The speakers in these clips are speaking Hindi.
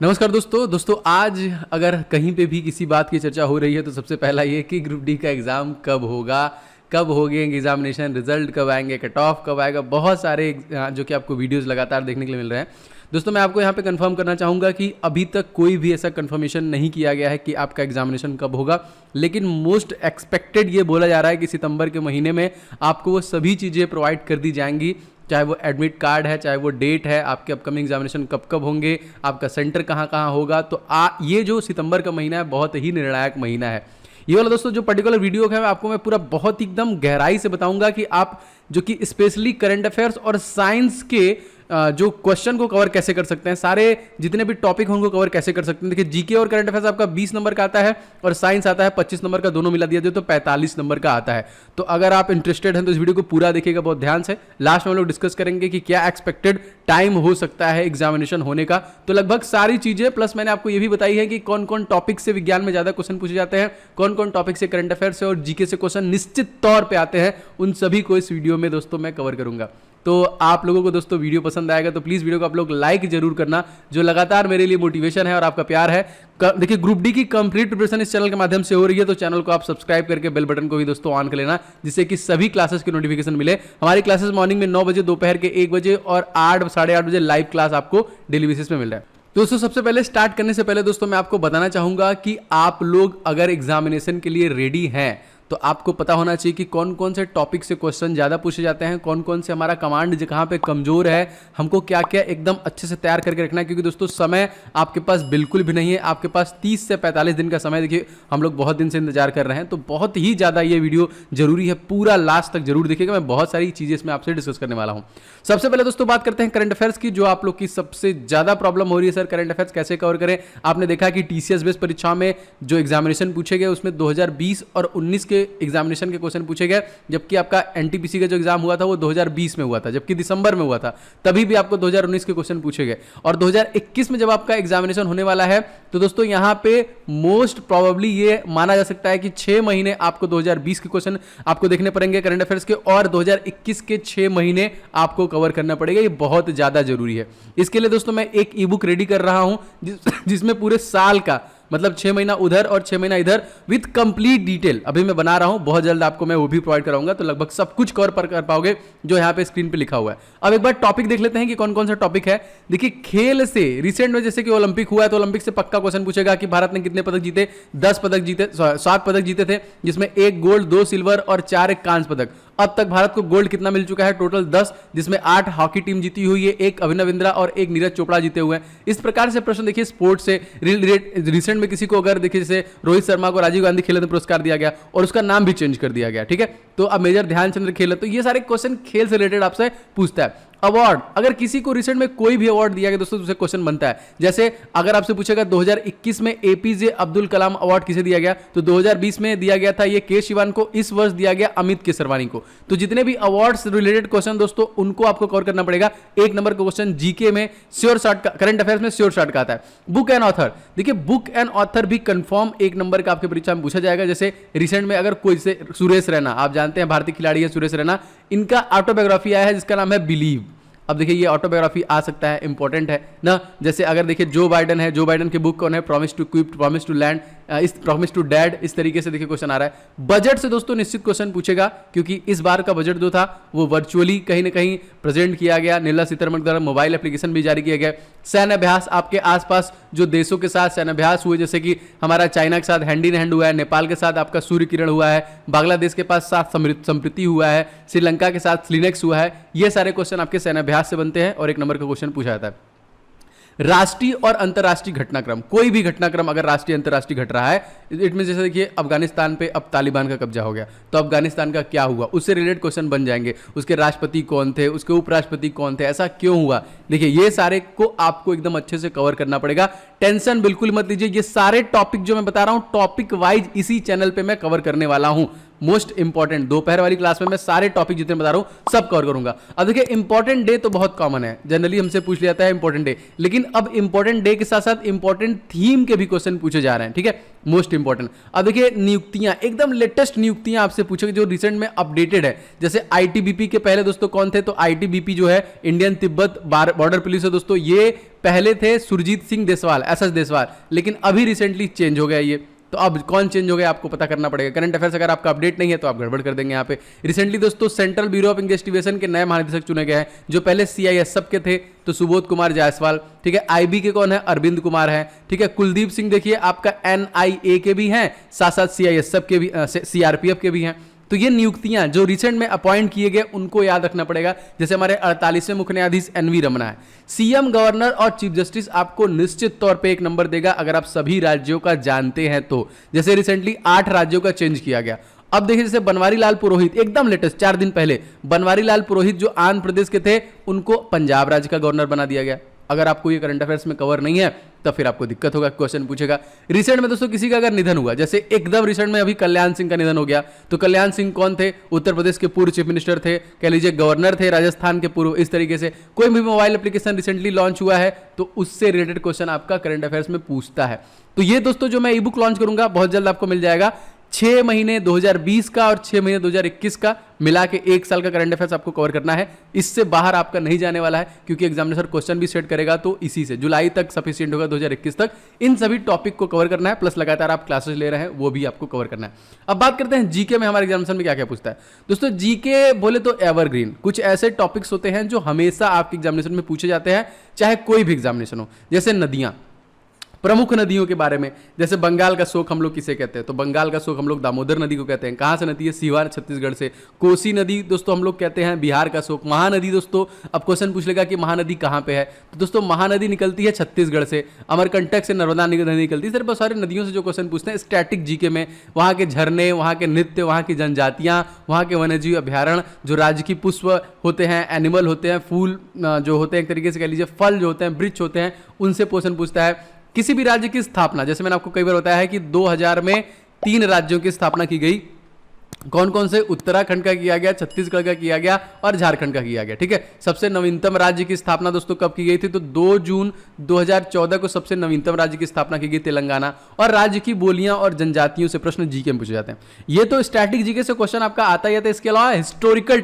नमस्कार दोस्तों आज अगर कहीं पे भी किसी बात की चर्चा हो रही है तो सबसे पहला ये कि ग्रुप डी का एग्ज़ाम कब होगा, कब होंगे एग्जामिनेशन, रिजल्ट कब आएंगे, कट ऑफ कब आएगा। बहुत सारे जो कि आपको वीडियोस लगातार देखने के लिए मिल रहे हैं। दोस्तों मैं आपको यहाँ पे कंफर्म करना चाहूँगा कि अभी तक कोई भी ऐसा कंफर्मेशन नहीं किया गया है कि आपका एग्जामिनेशन कब होगा, लेकिन मोस्ट एक्सपेक्टेड ये बोला जा रहा है कि सितंबर के महीने में आपको वो सभी चीज़ें प्रोवाइड कर दी जाएंगी, चाहे वो एडमिट कार्ड है, चाहे वो डेट है, आपके अपकमिंग एग्जामिनेशन कब कब होंगे, आपका सेंटर कहाँ कहाँ होगा। तो ये जो सितंबर का महीना है बहुत ही निर्णायक महीना है। ये वाला दोस्तों जो पर्टिकुलर वीडियो है आपको मैं पूरा बहुत एकदम गहराई से बताऊंगा कि आप जो कि स्पेशली करंट अफेयर्स और साइंस के जो क्वेश्चन को कवर कैसे कर सकते हैं, सारे जितने भी टॉपिक हैं उनको कवर कैसे कर सकते हैं। देखिए जीके और करंट अफेयर्स आपका 20 नंबर का आता है और साइंस आता है 25 नंबर का, दोनों मिला दिया जाए तो 45 नंबर का आता है। तो अगर आप इंटरेस्टेड हैं तो इस वीडियो को पूरा देखिएगा बहुत ध्यान से। लास्ट में हम लोग डिस्कस करेंगे कि क्या एक्सपेक्टेड टाइम हो सकता है एग्जामिनेशन होने का। तो लगभग सारी चीजें प्लस मैंने आपको ये भी बताई है कि कौन कौन टॉपिक से विज्ञान में ज्यादा क्वेश्चन पूछे जाते हैं, कौन कौन टॉपिक से करंट अफेयर से और जीके से क्वेश्चन निश्चित तौर पे आते हैं, उन सभी को इस वीडियो में दोस्तों मैं कवर करूंगा। तो आप लोगों को दोस्तों वीडियो पसंद आएगा तो प्लीज वीडियो को आप लोग लाइक जरूर करना, जो लगातार मेरे लिए मोटिवेशन है और आपका प्यार है। देखिए ग्रुप डी की कंप्लीट प्रिपरेशन इस चैनल के माध्यम से हो रही है, तो चैनल को आप सब्सक्राइब करके बेल बटन को भी दोस्तों ऑन कर लेना, जिससे कि सभी क्लासेस की नोटिफिकेशन मिले। हमारी क्लासेस मॉर्निंग में 9 बजे, दोपहर के 1 बजे और 8 साढ़े 8 बजे लाइव क्लास आपको डेली बेसिस पे मिल रहा है। दोस्तों सबसे पहले स्टार्ट करने से पहले दोस्तों मैं आपको बताना चाहूंगा कि आप लोग अगर एग्जामिनेशन के लिए रेडी हैं तो आपको पता होना चाहिए कि कौन कौन से टॉपिक से क्वेश्चन ज़्यादा पूछे जाते हैं, कौन कौन से हमारा कमांड कहाँ पे कमज़ोर है, हमको क्या क्या एकदम अच्छे से तैयार करके रखना है। क्योंकि दोस्तों समय आपके पास बिल्कुल भी नहीं है, आपके पास 30 से 45 दिन का समय। देखिए हम लोग बहुत दिन से इंतजार कर रहे हैं, तो बहुत ही ज़्यादा ये वीडियो जरूरी है, पूरा लास्ट तक जरूर देखिएगा। मैं बहुत सारी चीज़ें इसमें आपसे डिस्कस करने वाला हूँ। सबसे पहले दोस्तों बात करते हैं करंट अफेयर्स की, जो आप लोग की सबसे ज़्यादा प्रॉब्लम हो रही है। सर करंट अफेयर्स कैसे कवर करें? आपने देखा कि टीसीएस बेस्ड परीक्षा में जो एग्जामिनेशन पूछे गए उसमें 2020 और 19 के एग्जामिनेशन क्वेश्चन पूछे गए, जबकि आपका एनटीपीसी का जो एग्जाम हुआ था वो 2020 में हुआ था, जबकि दिसंबर में हुआ था। तभी भी आपको 2019 के क्वेश्चन पूछे गए और 2021 में जब आपका एग्जामिनेशन होने वाला है तो दोस्तों यहां पे मोस्ट प्रोबेबली ये माना जा सकता है कि 6 महीने आपको 2020 के क्वेश्चन आपको देखने पड़ेंगे करंट अफेयर्स के, और 2021 के 6 महीने आपको कवर करना पड़ेगा। ये बहुत ज्यादा जरूरी है। इसके लिए दोस्तों मैं एक ई बुक रेडी कर रहा हूं जिसमें पूरे साल का मतलब 6 महीना उधर और 6 महीना इधर विद कंप्लीट डिटेल अभी मैं बना रहा हूं। बहुत जल्द आपको मैं वो भी प्रोवाइड कराऊंगा, तो लगभग सब कुछ कवर कर पाओगे जो यहां पे स्क्रीन पे लिखा हुआ है। अब एक बार टॉपिक देख लेते हैं कि कौन कौन सा टॉपिक है। देखिए खेल से रिसेंट में जैसे कि ओलंपिक हुआ है, तो ओलंपिक से पक्का क्वेश्चन पूछेगा कि भारत ने कितने पदक जीते। 10 पदक जीते, 7 पदक जीते थे, जिसमें 1 गोल्ड, 2 सिल्वर और 4 कांस्य पदक। अब तक भारत को गोल्ड कितना मिल चुका है? टोटल 10, जिसमें 8 हॉकी टीम जीती हुई है, 1 अभिनव बिंद्रा और 1 नीरज चोपड़ा जीते हुए हैं। इस प्रकार से प्रश्न देखिए स्पोर्ट्स से रिसेंट में किसी को अगर देखिए जैसे रोहित शर्मा को राजीव गांधी खेल रत्न पुरस्कार दिया गया और उसका नाम भी चेंज कर दिया गया, ठीक है। तो अब मेजर ध्यानचंद्र खेल है, तो ये सारे क्वेश्चन खेल से रिलेटेड आपसे पूछता है। अवार्ड, अगर किसी को रिसेंट में कोई भी अवार्ड दिया गया दोस्तों तो क्वेश्चन बनता है। जैसे अगर आपसे पूछेगा 2021 में एपीजे अब्दुल कलाम अवार्ड किसे दिया गया, तो 2020 में दिया गया था ये के शिवान को, इस वर्ष दिया गया अमित केसरवानी को। तो जितने भी अवार्ड्स रिलेटेड क्वेश्चन दोस्तों उनको आपको कवर करना पड़ेगा। 1 नंबर का क्वेश्चन जीके में श्योर शॉर्ट का, करंट अफेयर्स में श्योर शॉर्ट का आता है। बुक एंड ऑथर, देखिए बुक एंड ऑथर भी कंफर्म 1 नंबर का आपके परीक्षा में पूछा जाएगा। जैसे रिसेंट में अगर कोई से सुरेश रैना, आप जानते हैं भारतीय खिलाड़ी है सुरेश रैना, इनका ऑटोबायोग्राफी आया है जिसका नाम है बिलीव। अब देखिए ये ऑटोबायोग्राफी आ सकता है, इंपॉर्टेंट है ना। जैसे अगर देखिए जो बाइडन है, जो बाइडन की बुक कौन है? Promise to quip, promise to land, इस प्रॉमिस टू डैड, इस तरीके से देखिए क्वेश्चन आ रहा है। बजट से दोस्तों निश्चित क्वेश्चन पूछेगा, क्योंकि इस बार का बजट जो था वो वर्चुअली कहीं ना कहीं प्रेजेंट किया गया। निर्मला सीतारमण द्वारा मोबाइल एप्लीकेशन भी जारी किया गया। सैन्य अभ्यास, आपके आसपास जो देशों के साथ सैन्य अभ्यास हुए, जैसे कि हमारा चाइना के साथ हैंड इन हैंड हुआ है, नेपाल के साथ आपका सूर्य किरण हुआ है, बांग्लादेश के पास साथ संप्रीति हुआ है, श्रीलंका के साथ स्लिनेक्स हुआ है। ये सारे क्वेश्चन आपके सैन्य अभ्यास से बनते हैं और 1 नंबर का क्वेश्चन पूछा जाता है। राष्ट्रीय और अंतर्राष्ट्रीय घटनाक्रम, कोई भी घटनाक्रम अगर राष्ट्रीय अंतर्राष्ट्रीय घट रहा है, इट मीन जैसे देखिए अफगानिस्तान पे अब तालिबान का कब्जा हो गया, तो अफगानिस्तान का क्या हुआ, उससे रिलेटेड क्वेश्चन बन जाएंगे। उसके राष्ट्रपति कौन थे, उसके उपराष्ट्रपति कौन थे, ऐसा क्यों हुआ। देखिए ये सारे को आपको एकदम अच्छे से कवर करना पड़ेगा। टेंशन बिल्कुल मत लीजिए, ये सारे टॉपिक जो मैं बता रहा हूं टॉपिक वाइज इसी चैनल पे मैं कवर करने वाला हूं। मोस्ट इंपॉर्टेंट दोपहर वाली क्लास में मैं सारे टॉपिक जितने बता रहा हूं सब कवर करूंगा। अब देखिए इंपॉर्टेंट डे तो बहुत कॉमन है, जनरली हमसे पूछ लिया जाता है इंपॉर्टेंट डे, लेकिन अब इंपॉर्टेंट डे के साथ साथ इंपॉर्टेंट थीम के भी क्वेश्चन पूछे जा रहे हैं, ठीक है, मोस्ट इंपॉर्टेंट। अब देखिए नियुक्तियां, एकदम लेटेस्ट नियुक्तियां आपसे पूछेंगे जो रिसेंट में अपडेटेड है। जैसे आईटीबीपी के पहले दोस्तों कौन थे, तो आईटीबीपी जो है इंडियन तिब्बत बॉर्डर पुलिस है दोस्तों, ये पहले थे सुरजीत सिंह देसवाल, एसएस देसवाल, लेकिन अभी रिसेंटली चेंज हो गया ये। तो अब कौन चेंज हो गया आपको पता करना पड़ेगा। करंट अफेयर्स अगर आपका अपडेट नहीं है तो आप गड़बड़ कर देंगे यहाँ पे। रिसेंटली दोस्तों सेंट्रल ब्यूरो ऑफ इन्वेस्टिगेशन के नए महानिदेशक चुने गए हैं, जो पहले CISF के थे तो सुबोध कुमार जायसवाल, ठीक है। IB के कौन है, अरविंद कुमार है, ठीक है। कुलदीप सिंह देखिए आपका NIA के भी हैं, साथ साथ CISF के भी, CRPF के भी हैं। तो ये नियुक्तियां जो रिसेंट में अपॉइंट किए गए उनको याद रखना पड़ेगा। जैसे हमारे 48वें मुख्य न्यायाधीश NV रमना है। CM, गवर्नर और चीफ जस्टिस आपको निश्चित तौर पे एक नंबर देगा अगर आप सभी राज्यों का जानते हैं तो। जैसे रिसेंटली 8 राज्यों का चेंज किया गया। अब देखिए जैसे बनवारी लाल पुरोहित, एकदम लेटेस्ट 4 दिन पहले बनवारी लाल पुरोहित जो आंध्र प्रदेश के थे, उनको पंजाब राज्य का गवर्नर बना दिया गया। अगर आपको ये करंट अफेयर्स में कवर नहीं है तो फिर आपको दिक्कत होगा, क्वेश्चन पूछेगा। रिसेंट में दोस्तों किसी का अगर निधन हुआ, जैसे एकदम रिसेंट में अभी कल्याण सिंह का निधन हो गया, तो कल्याण सिंह कौन थे, उत्तर प्रदेश के पूर्व चीफ मिनिस्टर थे, कह लीजिए गवर्नर थे राजस्थान के पूर्व। इस तरीके से कोई भी मोबाइल एप्लीकेशन रिसेंटली लॉन्च हुआ है तो उससे रिलेटेड क्वेश्चन आपका करंट अफेयर्स में पूछता है। तो ये दोस्तों जो मैं ई बुक लॉन्च करूंगा बहुत जल्द आपको मिल जाएगा। 6 महीने 2020 का और 6 महीने 2021 का मिला के 1 साल का करंट अफेयर्स आपको कवर करना है। इससे बाहर आपका नहीं जाने वाला है, क्योंकि एग्जामिनेशन क्वेश्चन भी सेट करेगा तो इसी से जुलाई तक सफिशिएंट होगा, 2021 तक इन सभी टॉपिक को कवर करना है। प्लस लगातार आप क्लासेस ले रहे हैं वो भी आपको कवर करना है। अब बात करते हैं जीके में हमारे एग्जामिनेशन में क्या क्या पूछता है। दोस्तों जीके बोले तो एवरग्रीन, कुछ ऐसे टॉपिक्स होते हैं जो हमेशा आपके एग्जामिनेशन में पूछे जाते हैं, चाहे कोई भी एग्जामिनेशन हो। जैसे नदियां, प्रमुख नदियों के बारे में, जैसे बंगाल का शोक हम लोग किसे कहते हैं, तो बंगाल का शोक हम लोग दामोदर नदी को कहते हैं। कहाँ से नदी है, सीवान छत्तीसगढ़ से। कोसी नदी दोस्तों हम लोग कहते हैं बिहार का शोक। महानदी दोस्तों, अब क्वेश्चन पूछ लेगा कि महानदी कहाँ पे है, तो दोस्तों महानदी निकलती है छत्तीसगढ़ से। अमरकंटक से नर्मदा नदी निकलती है। सर बहुत सारे नदियों से जो क्वेश्चन पूछते हैं स्टैटिक जीके में, वहाँ के झरने, वहाँ के नृत्य, वहाँ की जनजातियाँ, वहाँ के वन्यजीव अभ्यारण्य, जो राज्य की पुष्प होते हैं, एनिमल होते हैं, फूल जो होते हैं, एक तरीके से कह लीजिए फल जो होते हैं, वृक्ष होते हैं, उनसे क्वेश्चन पूछता है। किसी भी राज्य की स्थापना, जैसे मैंने आपको कई बार बताया है कि 2000 में 3 राज्यों की स्थापना की गई। कौन कौन से, उत्तराखंड का किया गया, छत्तीसगढ़ का किया गया और झारखंड का किया गया, ठीक है। सबसे नवीनतम राज्य की स्थापना दोस्तों कब की गई थी, तो 2 जून 2014 को सबसे नवीनतम राज्य की स्थापना की गई, तेलंगाना। और राज्य की बोलियां और जनजातियों से प्रश्न जीके में पूछे जाते हैं। ये तो स्टैटिक जीके से क्वेश्चन आपका आता ही आता है। इसके अलावा हिस्टोरिकल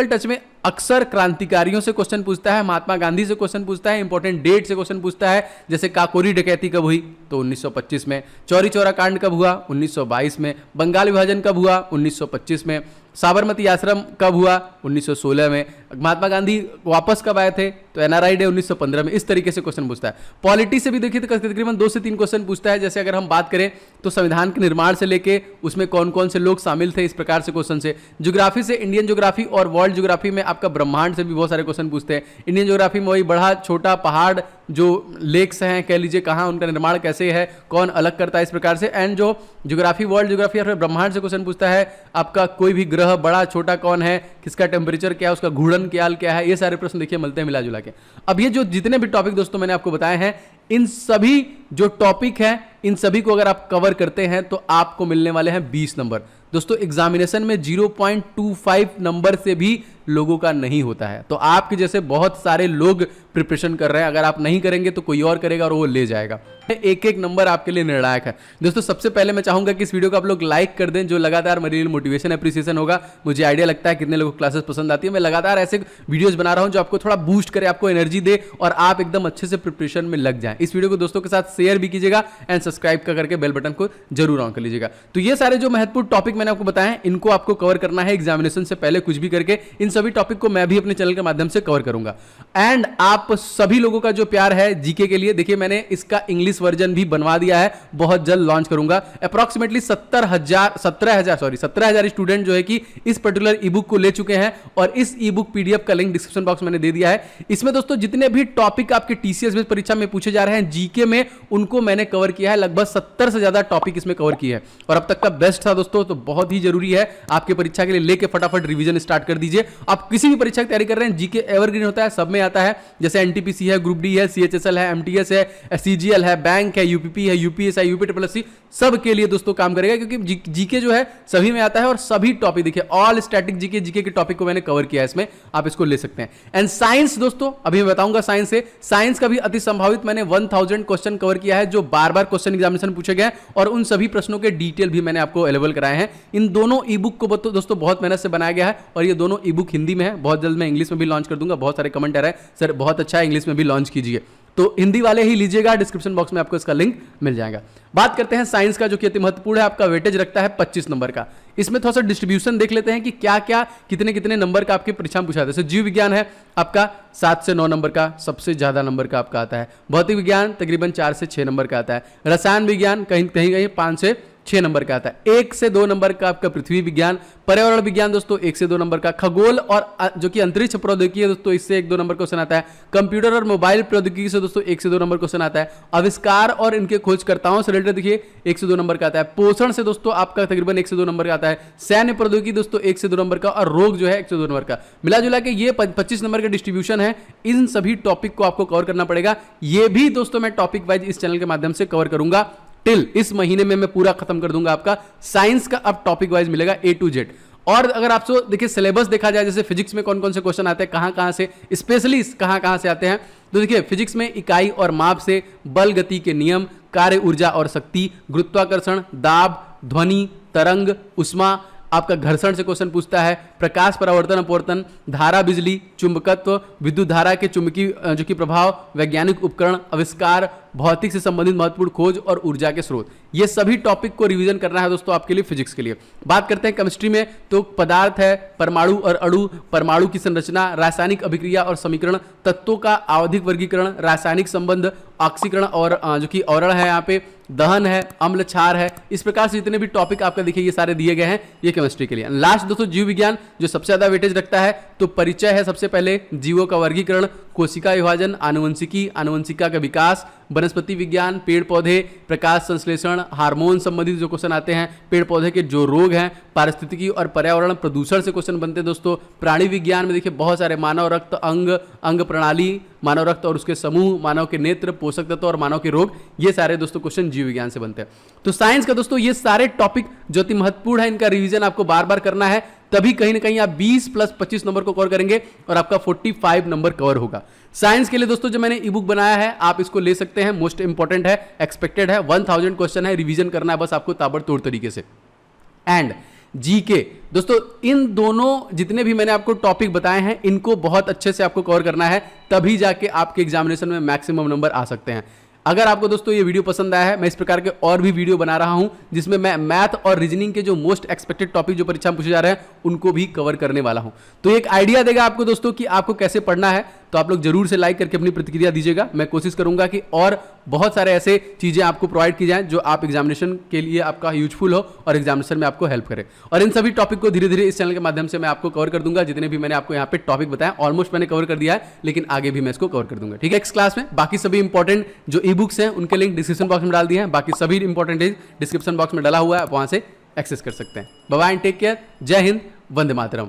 टच में अक्सर क्रांतिकारियों से क्वेश्चन पूछता है, महात्मा गांधी से क्वेश्चन पूछता है, इंपॉर्टेंट डेट से क्वेश्चन पूछता है। जैसे काकोरी डकैती कब हुई, तो 1925 में। चौरी चौरा कांड कब हुआ, 1922 में। बंगाल विभाजन कब हुआ, 1925 में। साबरमती आश्रम कब हुआ, 1916 में। महात्मा गांधी वापस कब आए थे, तो NRI डे 1915 में। इस तरीके से क्वेश्चन पूछता है। पॉलिटी से भी देखिए तो तकरीबन 2 से 3 क्वेश्चन पूछता है। जैसे अगर हम बात करें तो संविधान के निर्माण से लेके उसमें कौन कौन से लोग शामिल थे, इस प्रकार से क्वेश्चन से। ज्योग्राफी से इंडियन ज्योग्राफी और वर्ल्ड ज्योग्राफी में आपका ब्रह्मांड से भी बहुत सारे क्वेश्चन पूछते हैं। इंडियन ज्योग्राफी में वही बड़ा छोटा पहाड़ जो लेक्स हैं, कह लीजिए कहाँ उनका निर्माण कैसे है, कौन अलग करता है, इस प्रकार से। एंड जो ज्योग्राफी, वर्ल्ड ज्योग्राफी या फिर ब्रह्मांड से क्वेश्चन पूछता है, आपका कोई भी ग्रह बड़ा छोटा कौन है, किसका टेम्परेचर क्या है, उसका घूर्णन काल क्या है, ये सारे प्रश्न देखिए मिलते हैं मिला जुला के। अब ये जो जितने भी टॉपिक दोस्तों मैंने आपको बताए हैं, इन सभी जो टॉपिक हैं, इन सभी को अगर आप कवर करते हैं तो आपको मिलने वाले हैं 20 नंबर। दोस्तों एग्जामिनेशन में 0.25 नंबर से भी लोगों का नहीं होता है। तो आपके जैसे बहुत सारे लोग प्रिपरेशन कर रहे हैं, अगर आप नहीं करेंगे तो कोई और करेगा और वो ले जाएगा। एक एक नंबर आपके लिए निर्णायक है। दोस्तों सबसे पहले मैं चाहूंगा कि इस वीडियो को आप लोग लाइक कर दें, जो लगातार मेरे लिए मोटिवेशन अप्रिसिएशन होगा। मुझे आइडिया लगता है कितने लोगों को क्लासेस पसंद आती है। मैं लगातार ऐसे वीडियोस बना रहा हूं जो आपको थोड़ा बूस्ट करे, आपको एनर्जी दे और आप एकदम अच्छे से प्रिपरेशन में लग जाएं। इस वीडियो को दोस्तों के साथ शेयर भी कीजिएगा एंड सब्सक्राइब करके बेल बटन को जरूर ऑन कर लीजिएगा। तो ये सारे जो महत्वपूर्ण टॉपिक मैंने आपको बताए हैं, इनको आपको कवर करना है एग्जामिनेशन से पहले कुछ भी करके। इन सभी टॉपिक को मैं भी अपने चैनल के माध्यम से कवर करूंगा। एंड आप सभी लोगों का जो प्यार है जीके के लिए, देखिए मैंने इसका इंग्लिश वर्जन भी बनवा दिया है, बहुत जल्द लॉन्च करूंगा। अप्रॉक्सीमेटली 17,000 स्टूडेंट जो है कि इस पर्टिकुलर ई बुक को ले चुके हैं और इस ई बुक पीडीएफ का लिंक डिस्क्रिप्शन बॉक्स मैंने दे दिया है। इसमें दोस्तों जितने भी टॉपिक आपके टीसीएस बेस्ड परीक्षा में पूछे जा रहे हैं जीके में, उनको मैंने कवर किया है। लगभग 70 से ज्यादा टॉपिक इसमें कवर किए हैं और अब तक का बेस्ट था दोस्तों। तो बहुत ही जरूरी है आपके परीक्षा के लिए लेके फटाफट रिवीजन स्टार्ट कर दीजिए। आप किसी भी परीक्षा की तैयारी कर रहे हैं, जीके एवरग्रीन होता है, सब में आता है। जैसे एनटीपीसी है, ग्रुप डी है, सीएचएसएल है, एमटीएस है, सीजीएल है, बैंक है, यूपीपी है, यूपीएसआई, यूपी ट्रिपल एससी, सब के लिए दोस्तों काम करेगा, क्योंकि जीके जो है सभी में आता है और सभी टॉपिक देखिए ऑल स्टैटिक जीके के टॉपिक को मैंने कवर किया है इसमें, आप इसको ले सकते हैं। एंड साइंस दोस्तों अभी मैं बताऊंगा साइंस से, साइंस का भी अति संभावित मैंने 1000 क्वेश्चन कवर किया है जो बार बार क्वेश्चन एग्जामिनेशन पूछे गए, और उन सभी प्रश्नों के डिटेल भी मैंने आपको अवेलेबल कराए हैं। इन दोनों ई बुक को दोस्तों बहुत मेहनत से बनाया गया है, और ये दोनों ई बुक हिंदी में है, बहुत जल्द मैं इंग्लिश में भी लॉन्च कर दूंगा। बहुत सारे कमेंट आ रहे हैं सर बहुत अच्छा है, इंग्लिश में भी लॉन्च कीजिए, तो हिंदी वाले ही लीजिएगा, डिस्क्रिप्शन बॉक्स में आपको इसका लिंक मिल जाएगा। बात करते हैं साइंस का, जो कि अति महत्वपूर्ण है, आपका वेटेज रखता है 25 नंबर का। इसमें थोड़ा सा डिस्ट्रीब्यूशन देख लेते हैं कि क्या क्या कितने कितने नंबर का आपके परीक्षा में पूछा जाता है। जीव विज्ञान है आपका 7 से 9 नंबर का, सबसे ज्यादा नंबर का आपका आता है। भौतिक विज्ञान तकरीबन 4 से 6 नंबर का आता है। रसायन विज्ञान कहीं कहीं 5 से 6 नंबर का आता है। 1 से 2 नंबर का आपका पृथ्वी विज्ञान। पर्यावरण विज्ञान दोस्तों 1 से 2 नंबर का। खगोल और जो कि अंतरिक्ष प्रौद्योगिकी है दोस्तों, इससे 1-2 नंबर क्वेश्चन आता है। कंप्यूटर और मोबाइल प्रौद्योगिकी से दोस्तों 1 से 2 नंबर क्वेश्चन आता है। आविष्कार और इनके खोजकर्ताओं से रिलेटेड देखिए 1 से 2 नंबर का आता है। पोषण से दोस्तों आपका तकरीबन 1 से 2 नंबर का आता है। सैन्य प्रौद्योगिकी दोस्तों 1 से 2 नंबर का, और रोग जो है 1 से 2 नंबर का। मिला जुला के ये 25 नंबर का डिस्ट्रीब्यूशन है। इन सभी टॉपिक को आपको कवर करना पड़ेगा। ये भी दोस्तों मैं टॉपिक वाइज इस चैनल के माध्यम से कवर करूंगा। टिल इस महीने में मैं पूरा खत्म कर दूंगा आपका साइंस का, अब टॉपिक वाइज मिलेगा A to Z। और अगर आपसे देखिए सिलेबस देखा जाए, जैसे फिजिक्स में कौन कौन से क्वेश्चन आते हैं, कहां से स्पेशली कहां से आते हैं, तो देखिए फिजिक्स में इकाई और माप से, बल गति के नियम, कार्य ऊर्जा और शक्ति, गुरुत्वाकर्षण, दाब, ध्वनि, तरंग, उष्मा, आपका घर्षण से क्वेश्चन पूछता है, प्रकाश परावर्तन अपवर्तन, धारा बिजली, चुंबकत्व, विद्युत धारा के चुंबकीय जो कि प्रभाव, वैज्ञानिक उपकरण, आविष्कार, भौतिक से संबंधित महत्वपूर्ण खोज और ऊर्जा के स्रोत। ये सभी टॉपिक को रिवीजन करना है दोस्तों आपके लिए फिजिक्स के लिए। बात करते हैं केमिस्ट्री में, तो पदार्थ है, परमाणु और अणु, परमाणु की संरचना, रासायनिक अभिक्रिया और समीकरण, तत्वों का आवधिक वर्गीकरण, रासायनिक संबंध, ऑक्सीकरण और जो कि औरण है यहाँ पे, दहन है, अम्ल क्षार है। इस प्रकार से जितने भी टॉपिक आपका देखिए ये सारे दिए गए हैं ये केमिस्ट्री के लिए। लास्ट दोस्तों जीव विज्ञान जो सबसे ज्यादा वेटेज रखता है, तो परिचय है सबसे पहले, जीवों का वर्गीकरण, कोशिका विभाजन, आनुवंशिकी, आनुवंशिका का विकास, वनस्पति विज्ञान, पेड़ पौधे, प्रकाश संश्लेषण, हार्मोन संबंधित जो क्वेश्चन आते हैं, पेड़ पौधे के जो रोग हैं, पारिस्थितिकी और पर्यावरण प्रदूषण से क्वेश्चन बनते हैं दोस्तों। प्राणी विज्ञान में देखिए बहुत सारे, मानव रक्त, अंग प्रणाली, मानव रक्त और उसके समूह, मानव के नेत्र, पोषक तत्व और मानव के रोग, ये सारे दोस्तों क्वेश्चन जीव विज्ञान से बनते हैं। तो साइंस का दोस्तों ये सारे टॉपिक जो अति महत्वपूर्ण है, इनका रिवीजन आपको बार बार करना है, तभी कहीं ना कहीं आप 20 + 25 नंबर को कवर करेंगे और आपका 45 नंबर कवर होगा। साइंस के लिए दोस्तों जो मैंने ई बुक बनाया है आप इसको ले सकते हैं, मोस्ट इंपॉर्टेंट है, एक्सपेक्टेड है, 1000 क्वेश्चन है, रिवीजन करना है बस आपको ताबड़तोड़ तरीके से। एंड जीके दोस्तों इन दोनों जितने भी मैंने आपको टॉपिक बताए हैं इनको बहुत अच्छे से आपको कवर करना है, तभी जाके आपके एग्जामिनेशन में मैक्सिमम नंबर आ सकते हैं। अगर आपको दोस्तों ये वीडियो पसंद आया है, मैं इस प्रकार के और भी वीडियो बना रहा हूं जिसमें मैं मैथ और रीजनिंग के जो मोस्ट एक्सपेक्टेड टॉपिक जो परीक्षा में पूछे जा रहे हैं उनको भी कवर करने वाला हूं। तो एक आइडिया देगा आपको दोस्तों कि आपको कैसे पढ़ना है, तो आप लोग जरूर से लाइक करके अपनी प्रतिक्रिया दीजिएगा। मैं कोशिश करूंगा कि और बहुत सारे ऐसे चीजें आपको प्रोवाइड की जाएं जो आप एग्जामिनेशन के लिए आपका यूजफुल हो और एग्जामिनेशन में आपको हेल्प करे। और इन सभी टॉपिक को धीरे धीरे इस चैनल के माध्यम से मैं आपको कवर कर दूंगा। जितने भी मैंने आपको यहाँ पे टॉपिक बताया ऑलमोस्ट मैंने कवर कर दिया है, लेकिन आगे भी मैं इसको कवर कर दूंगा। ठीक है, नेक्स्ट क्लास में बाकी सभी इंपॉर्टेंट जो ई बुक्स हैं उनके लिंक डिस्क्रिप्शन बॉक्स में डाल दिए हैं। बाकी सभी इंपॉर्टेंट डिस्क्रिप्शन बॉक्स में डाला हुआ है, आप वहां से एक्सेस कर सकते हैं। बाय बाय, टेक केयर, जय हिंद, वंदे मातरम।